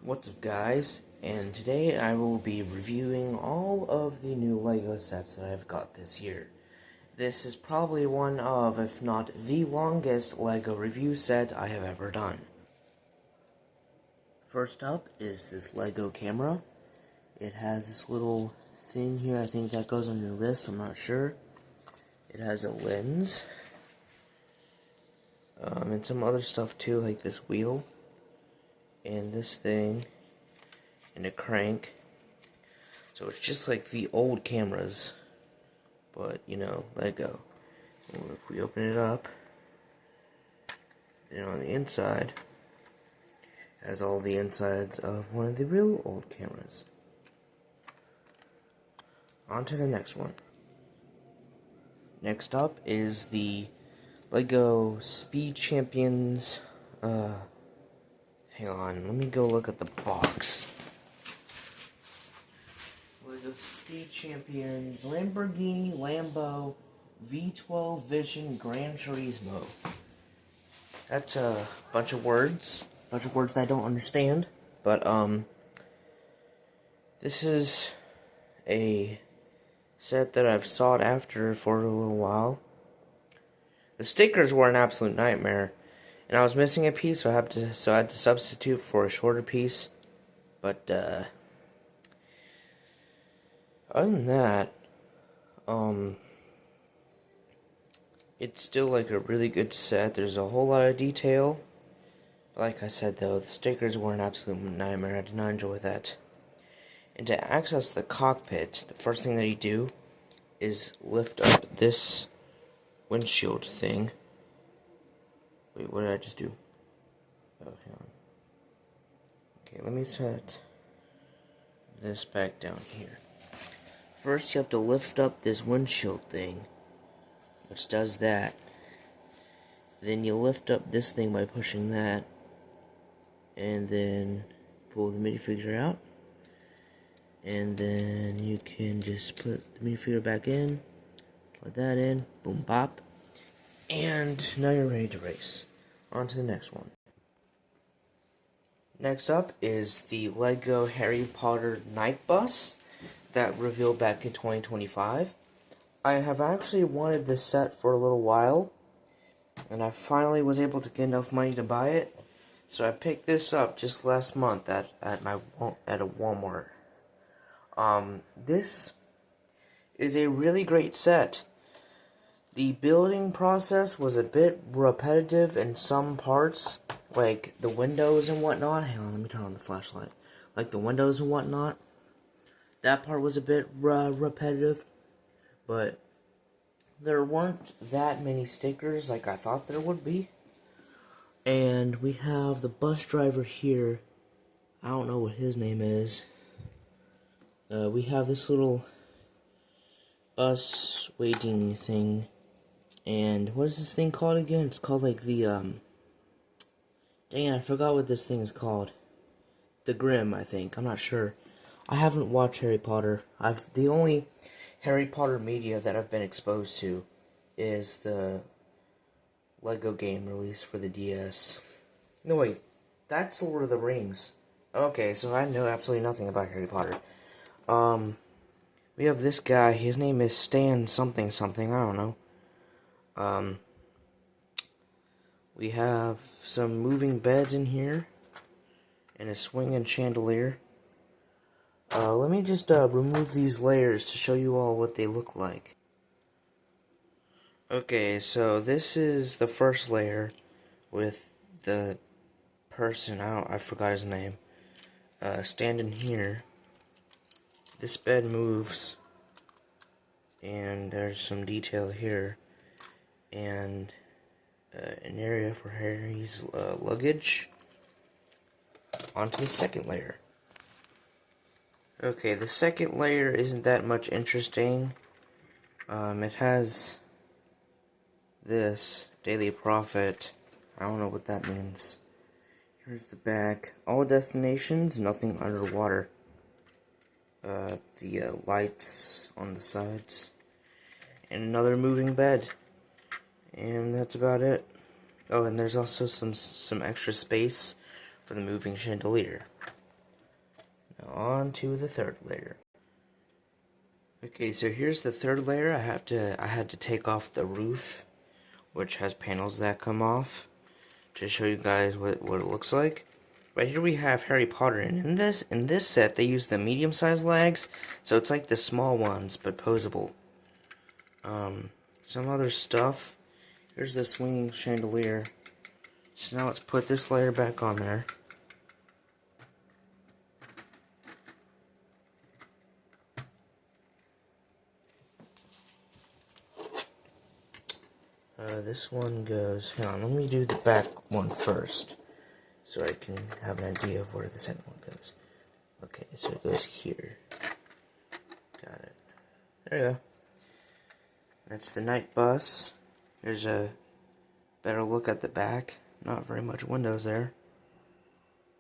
What's up, guys? And today I will be reviewing all of the new LEGO sets that I've got this year. This is probably one of, if not the longest LEGO review set I have ever done. First up is this LEGO camera. It has this little thing here, I think that goes on your wrist, I'm not sure. It has a lens. And some other stuff too, like this wheel. And this thing. And a crank. So it's just like the old cameras. But, you know, LEGO. Well, if we open it up, then on the inside, it has all the insides of one of the real old cameras. On to the next one. Next up is the LEGO Speed Champions. Hang on, let me go look at the box. LEGO Speed Champions Lamborghini Lambo V12 Vision Gran Turismo. That's a bunch of words that I don't understand, but this is a set that I've sought after for a little while. The stickers were an absolute nightmare, and I was missing a piece, so I had to substitute for a shorter piece. But other than that, it's still like a really good set. There's a whole lot of detail. Like I said though, the stickers were an absolute nightmare. I did not enjoy that. And to access the cockpit, the first thing that you do is lift up this windshield thing. Wait, what did I just do? Oh, hang on. Okay, let me set this back down here. First, you have to lift up this windshield thing, which does that. Then you lift up this thing by pushing that, and then pull the minifigure out. And then you can just put the minifigure back in, plug that in, boom bop, and now you're ready to race. On to the next one. Next up is the LEGO Harry Potter Night Bus that revealed back in 2025. I have actually wanted this set for a little while, and I finally was able to get enough money to buy it. So I picked this up just last month at a Walmart. This is a really great set. The building process was a bit repetitive in some parts, like the windows and whatnot. Hang on, let me turn on the flashlight. Like the windows and whatnot. That part was a bit repetitive, but there weren't that many stickers like I thought there would be. And we have the bus driver here. I don't know what his name is. We have this little bus waiting thing. And what is this thing called again? It's called like the, dang it, I forgot what this thing is called. The Grim, I think. I'm not sure. I haven't watched Harry Potter. The only Harry Potter media that I've been exposed to is the LEGO game released for the DS. No, wait. That's Lord of the Rings. Okay, so I know absolutely nothing about Harry Potter. We have this guy. His name is Stan something. I don't know. We have some moving beds in here, and a swinging chandelier. Let me just remove these layers to show you all what they look like. Okay, so this is the first layer with the person, I forgot his name, standing here. This bed moves, and there's some detail here, and an area for Harry's luggage. Onto the second layer. Okay, the second layer isn't that much interesting. It has this Daily Prophet. I don't know what that means. Here's the back. All destinations, nothing underwater. The lights on the sides. And another moving bed. And that's about it. Oh, and there's also some extra space for the moving chandelier. Now on to the third layer. Okay, so here's the third layer. I had to take off the roof, which has panels that come off, to show you guys what it looks like. Right here we have Harry Potter, and in this set they use the medium-sized legs, so it's like the small ones but posable. Some other stuff. Here's the swinging chandelier. So now let's put this layer back on there. This one goes, hang on, let me do the back one first, so I can have an idea of where the second one goes. Okay, so it goes here. Got it. There you go. That's the night bus. Here's a better look at the back. Not very much windows there.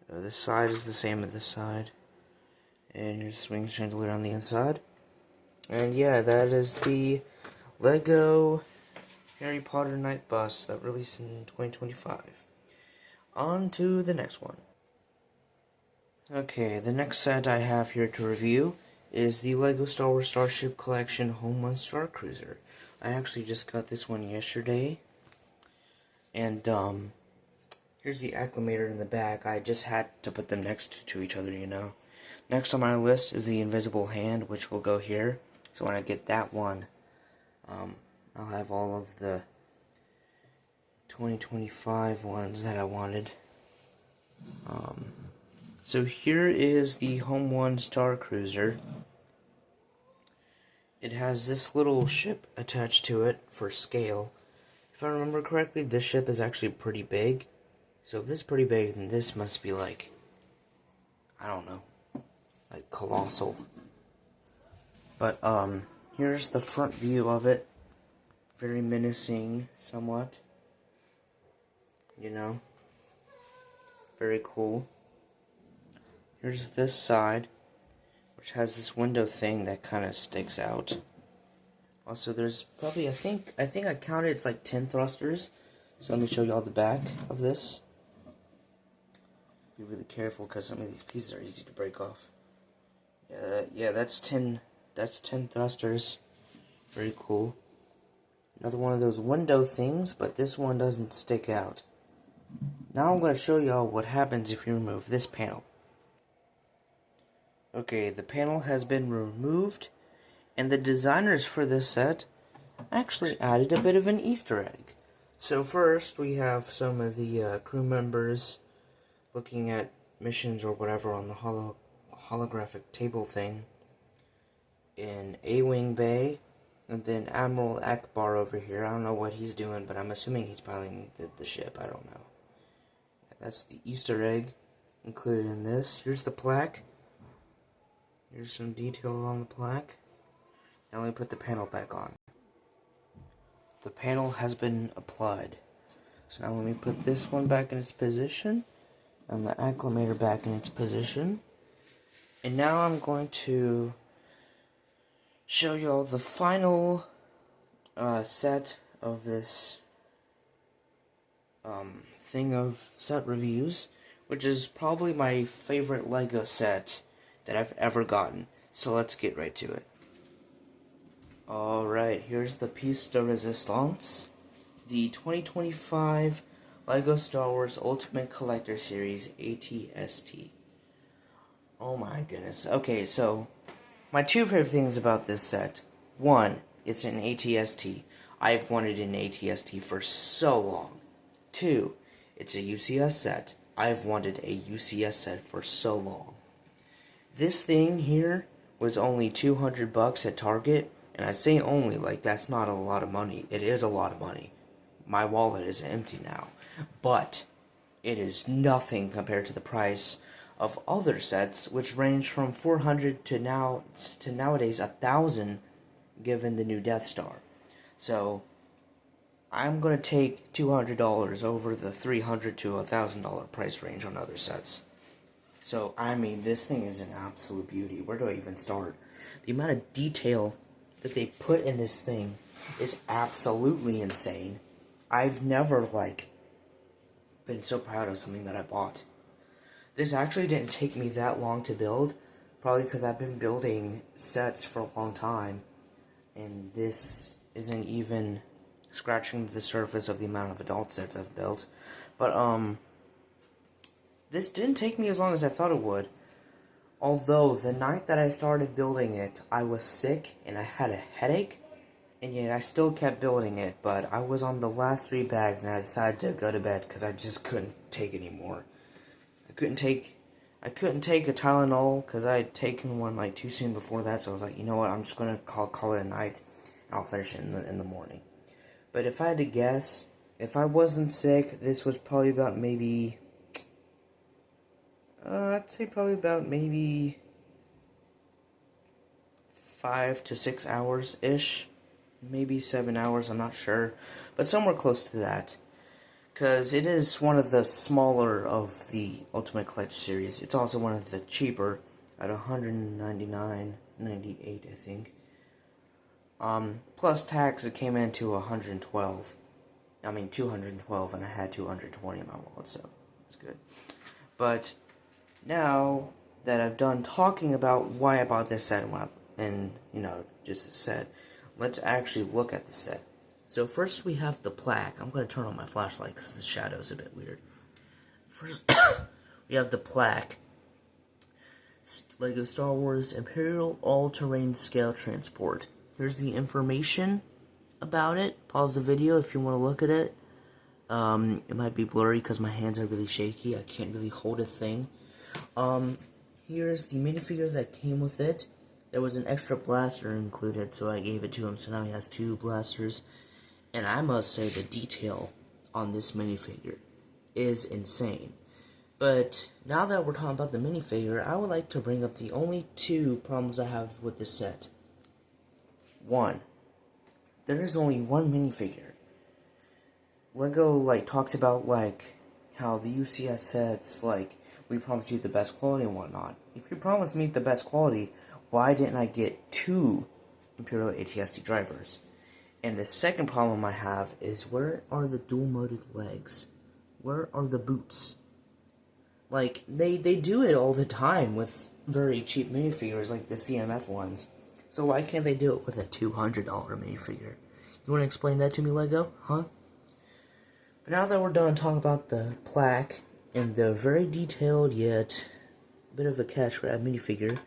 This side is the same as this side. And here's the swing chandelier on the inside. And yeah, that is the Lego Harry Potter Night Bus that released in 2025. On to the next one. Okay, the next set I have here to review is the Lego Star Wars Starship Collection Home One Star Cruiser. I actually just got this one yesterday. And here's the acclimator in the back. I just had to put them next to each other, you know. Next on my list is the invisible hand, which will go here. So when I get that one, I'll have all of the 2025 ones that I wanted. So here is the Home One Star Cruiser. It has this little ship attached to it for scale. If I remember correctly, this ship is actually pretty big. So if this is pretty big, then this must be like, I don't know, like colossal. But here's the front view of it. Very menacing, somewhat. You know? Very cool. Here's this side, which has this window thing that kind of sticks out. Also, there's probably, I think I counted, it's like 10 thrusters. So let me show you all the back of this. Be really careful because some of these pieces are easy to break off. Yeah, that's 10 thrusters. Very cool. Another one of those window things, but this one doesn't stick out. Now I'm going to show y'all what happens if you remove this panel. Okay, the panel has been removed, and the designers for this set actually added a bit of an Easter egg. So first, we have some of the crew members looking at missions or whatever on the holographic table thing in A-Wing Bay. And then Admiral Akbar over here. I don't know what he's doing, but I'm assuming he's piloting the ship. I don't know. That's the Easter egg included in this. Here's the plaque. Here's some detail on the plaque. Now let me put the panel back on. The panel has been applied. So now let me put this one back in its position. And the acclimator back in its position. And now I'm going to show y'all the final set of this thing of set reviews, which is probably my favorite Lego set that I've ever gotten. So let's get right to it. Alright, here's the piece de resistance, the 2025 Lego Star Wars Ultimate Collector Series ATST. Oh my goodness. Okay, so my two favorite things about this set. One, it's an ATST. I've wanted an ATST for so long. Two, it's a UCS set. I've wanted a UCS set for so long. This thing here was only $200 at Target, and I say only like that's not a lot of money. It is a lot of money. My wallet is empty now, but it is nothing compared to the price of other sets, which range from $400 to nowadays $1,000, given the new Death Star. So I'm gonna take $200 over the $300 to $1,000 price range on other sets. So I mean, this thing is an absolute beauty. Where do I even start? The amount of detail that they put in this thing is absolutely insane. I've never been so proud of something that I bought. This actually didn't take me that long to build. Probably because I've been building sets for a long time, and this isn't even scratching the surface of the amount of adult sets I've built. But, this didn't take me as long as I thought it would. Although, the night that I started building it, I was sick and I had a headache. And yet, I still kept building it. But I was on the last 3 bags and I decided to go to bed because I just couldn't take anymore. I couldn't take a Tylenol because I had taken one like too soon before that. So I was like, you know what, I'm just going to call it a night. And I'll finish it in the morning. But if I had to guess, if I wasn't sick, this was probably about maybe... I'd say probably about maybe 5 to 6 hours-ish. Maybe 7 hours, I'm not sure. But somewhere close to that. Because it is one of the smaller of the Ultimate Collector series. It's also one of the cheaper at $199.98, I think. Plus tax, it came in to $212, and I had $220 in my wallet, so it's good. But now that I've done talking about why I bought this set and just a set, let's actually look at the set. So first we have the plaque. I'm going to turn on my flashlight because the shadow is a bit weird. First, we have the plaque. LEGO Star Wars Imperial All-Terrain Scale Transport. Here's the information about it. Pause the video if you want to look at it. It might be blurry because my hands are really shaky. I can't really hold a thing. Here's the minifigure that came with it. There was an extra blaster included, so I gave it to him, so now he has 2 blasters. And I must say the detail on this minifigure is insane. But now that we're talking about the minifigure, I would like to bring up the only 2 problems I have with this set. 1. There is only 1 minifigure. LEGO, talks about, how the UCS sets, we promise you the best quality and whatnot. If you promise me the best quality, why didn't I get 2 Imperial AT-ST drivers? And the second problem I have is, where are the dual-moded legs? Where are the boots? They do it all the time with very cheap minifigures, like the CMF ones. So why can't they do it with a $200 minifigure? You want to explain that to me, LEGO? Huh? But now that we're done talking about the plaque and the very detailed yet bit of a cash grab minifigure,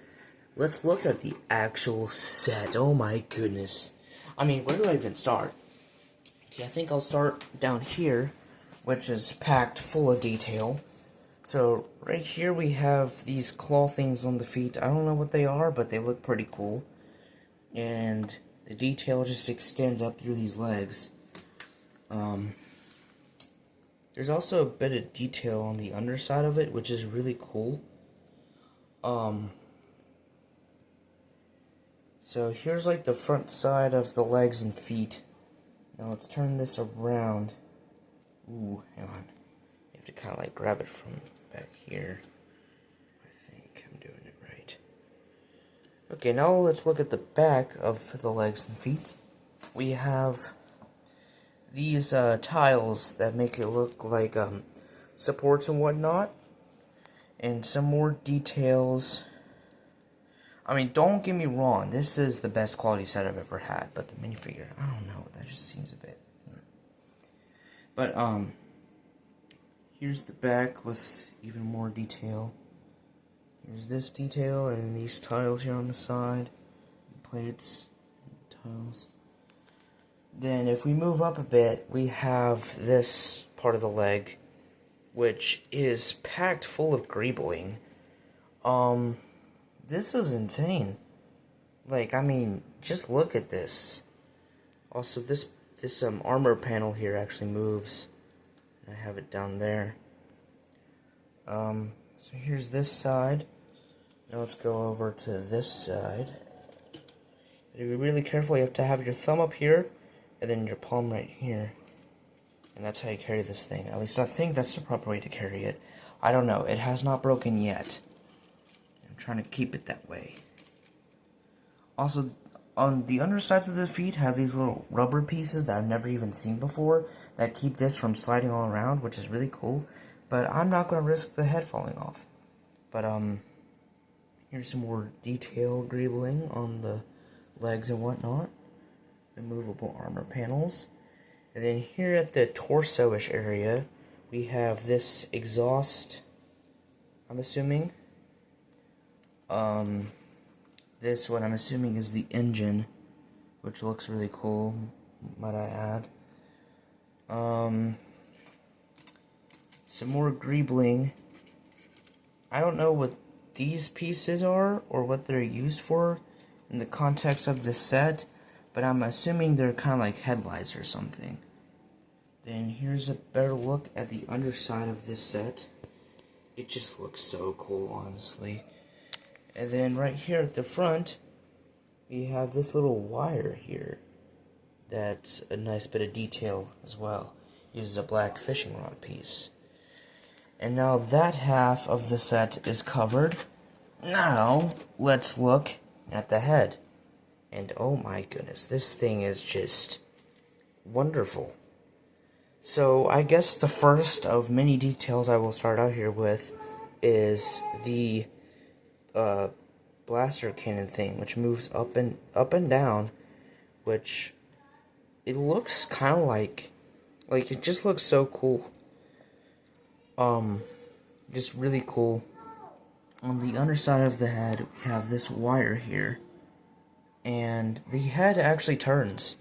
let's look at the actual set. Oh my goodness. Where do I even start? Okay, I think I'll start down here, which is packed full of detail. So, right here we have these claw things on the feet. I don't know what they are, but they look pretty cool. And the detail just extends up through these legs. There's also a bit of detail on the underside of it, which is really cool. So here's the front side of the legs and feet. Now let's turn this around. Ooh, hang on. You have to kind of grab it from back here. I think I'm doing it right. Okay, now let's look at the back of the legs and feet. We have these tiles that make it look like supports and whatnot. And some more details. Don't get me wrong, this is the best quality set I've ever had, but the minifigure, I don't know, that just seems a bit... But, here's the back with even more detail. Here's this detail, and these tiles here on the side, plates, tiles. Then, if we move up a bit, we have this part of the leg, which is packed full of greebling. This is insane. Just look at this. Also, this armor panel here actually moves. I have it down there. So here's this side. Now let's go over to this side. You have to be really careful. You have to have your thumb up here, and then your palm right here. And that's how you carry this thing. At least I think that's the proper way to carry it. I don't know. It has not broken yet. Trying to keep it that way. Also, on the undersides of the feet have these little rubber pieces that I've never even seen before that keep this from sliding all around, which is really cool. But I'm not going to risk the head falling off. But Here's some more detail greebling on the legs and whatnot. The movable armor panels. And then here at the torso-ish area, we have this exhaust, I'm assuming. This one I'm assuming is the engine, which looks really cool, might I add. Some more greebling. I don't know what these pieces are or what they're used for in the context of this set, but I'm assuming they're kind of like headlights or something. Then here's a better look at the underside of this set. It just looks so cool, honestly. And then right here at the front, we have this little wire here. That's a nice bit of detail as well. Uses a black fishing rod piece. And now that half of the set is covered. Now, let's look at the head. And oh my goodness, this thing is just wonderful. So, I guess the first of many details I will start out here with is the blaster cannon thing, which moves up and down, which it looks kind of like it just looks so cool. Just really cool. On the underside of the head, we have this wire here, and the head actually turns.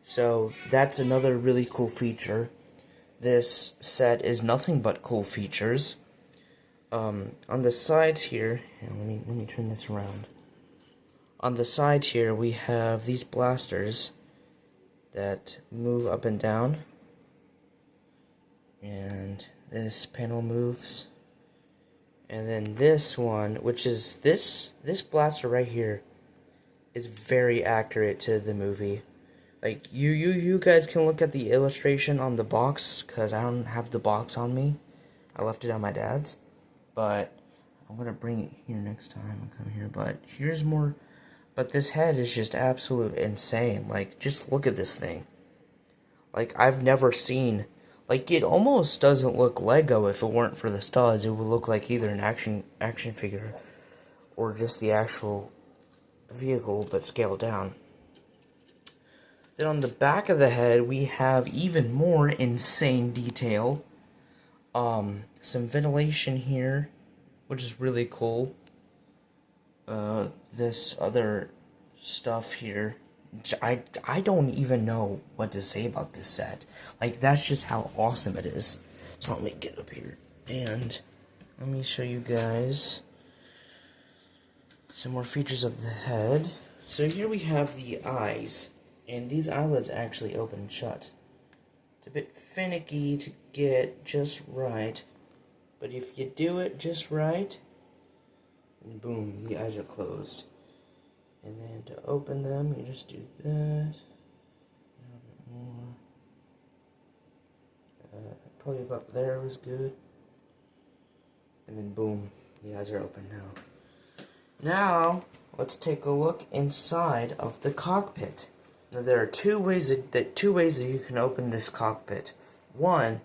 So that's another really cool feature. This set is nothing but cool features. On the sides here, let me turn this around. On the sides here, we have these blasters that move up and down, and this panel moves, and then this one, which is this blaster right here, is very accurate to the movie. Like, you guys can look at the illustration on the box, because I don't have the box on me. I left it at my dad's. But I'm going to bring it here next time I come here. But here's more. But this head is just absolute insane. Like, just look at this thing. Like, I've never seen. Like, it almost doesn't look Lego if it weren't for the studs. It would look like either an action figure or just the actual vehicle, but scaled down. Then on the back of the head, we have even more insane detail. Some ventilation here, which is really cool. This other stuff here, I don't even know what to say about this set. Like, that's just how awesome it is. So let me get up here, and let me show you guys some more features of the head. So here we have the eyes. And these eyelids actually open and shut. It's a bit finicky to get just right. But if you do it just right, then boom, the eyes are closed. And then to open them, you just do that. A little bit more. Probably about there was good. And then boom, the eyes are open now. Now, let's take a look inside of the cockpit. Now, there are two ways that you can open this cockpit. One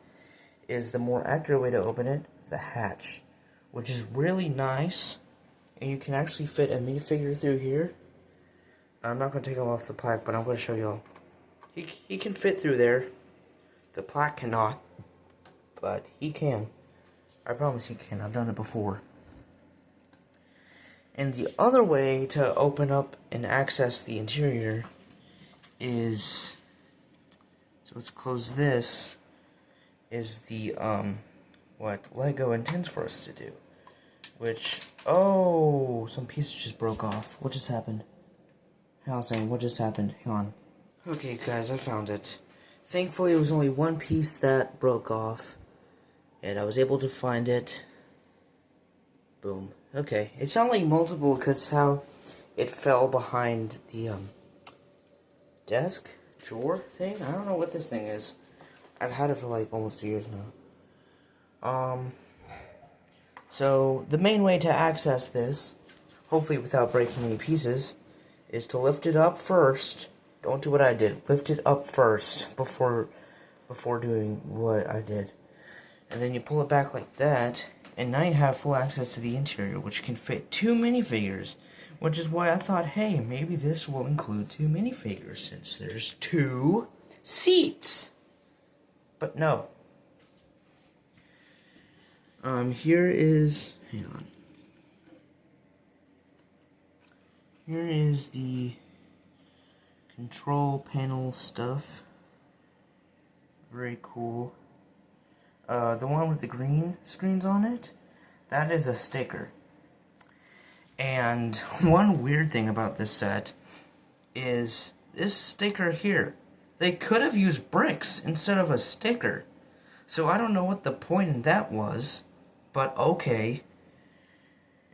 is the more accurate way to open it, the hatch, which is really nice, and you can actually fit a minifigure through here. I'm not going to take him off the plaque, but I'm going to show y'all. He can fit through there. The plaque cannot, but he can. I promise he can. I've done it before. And the other way to open up and access the interior is, so let's close this, is the, what Lego intends for us to do. Which, oh, some pieces just broke off. What just happened? Housing, what just happened? Hang on. Okay, guys, I found it. Thankfully, it was only one piece that broke off, and I was able to find it. Boom. Okay, it sounded like multiple because how it fell behind the, desk drawer thing. I don't know what this thing is. I've had it for like almost 2 years now. So the main way to access this, hopefully without breaking any pieces, is to lift it up first. Don't do what I did. Lift it up first before doing what I did. And then you pull it back like that, And now you have full access to the interior, which can fit 2 minifigures, which is why I thought, hey, maybe this will include 2 minifigures since there's 2 seats. But no. Here is, hang on. Here is the control panel stuff. Very cool. The one with the green screens on it, that is a sticker. And one weird thing about this set is this sticker here. They could have used bricks instead of a sticker. So I don't know what the point in that was, but okay.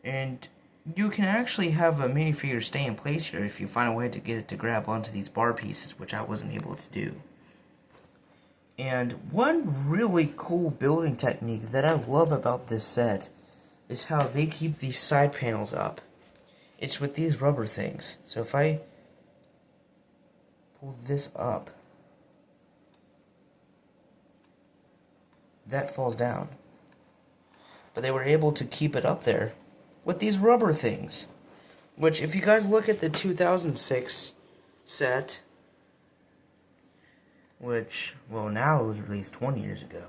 And you can actually have a minifigure stay in place here if you find a way to get it to grab onto these bar pieces, which I wasn't able to do. And one really cool building technique that I love about this set is how they keep these side panels up. It's with these rubber things. So if I pull this up, that falls down. But they were able to keep it up there with these rubber things. Which, if you guys look at the 2006 set, which, well, now it was released 20 years ago.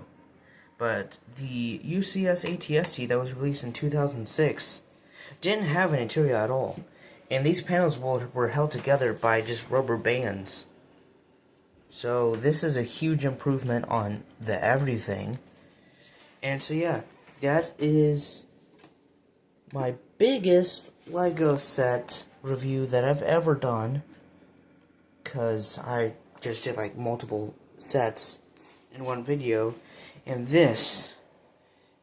But the UCS ATST that was released in 2006 didn't have an interior at all. And these panels were held together by just rubber bands. So this is a huge improvement on the everything. And so yeah, that is my biggest LEGO set review that I've ever done. Because I just did like multiple sets in one video, and this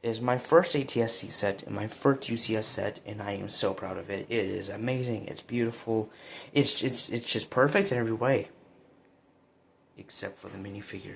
is my first ATST set and my first UCS set, and I am so proud of it. It is amazing. It's beautiful. It's just perfect in every way, except for the minifigure.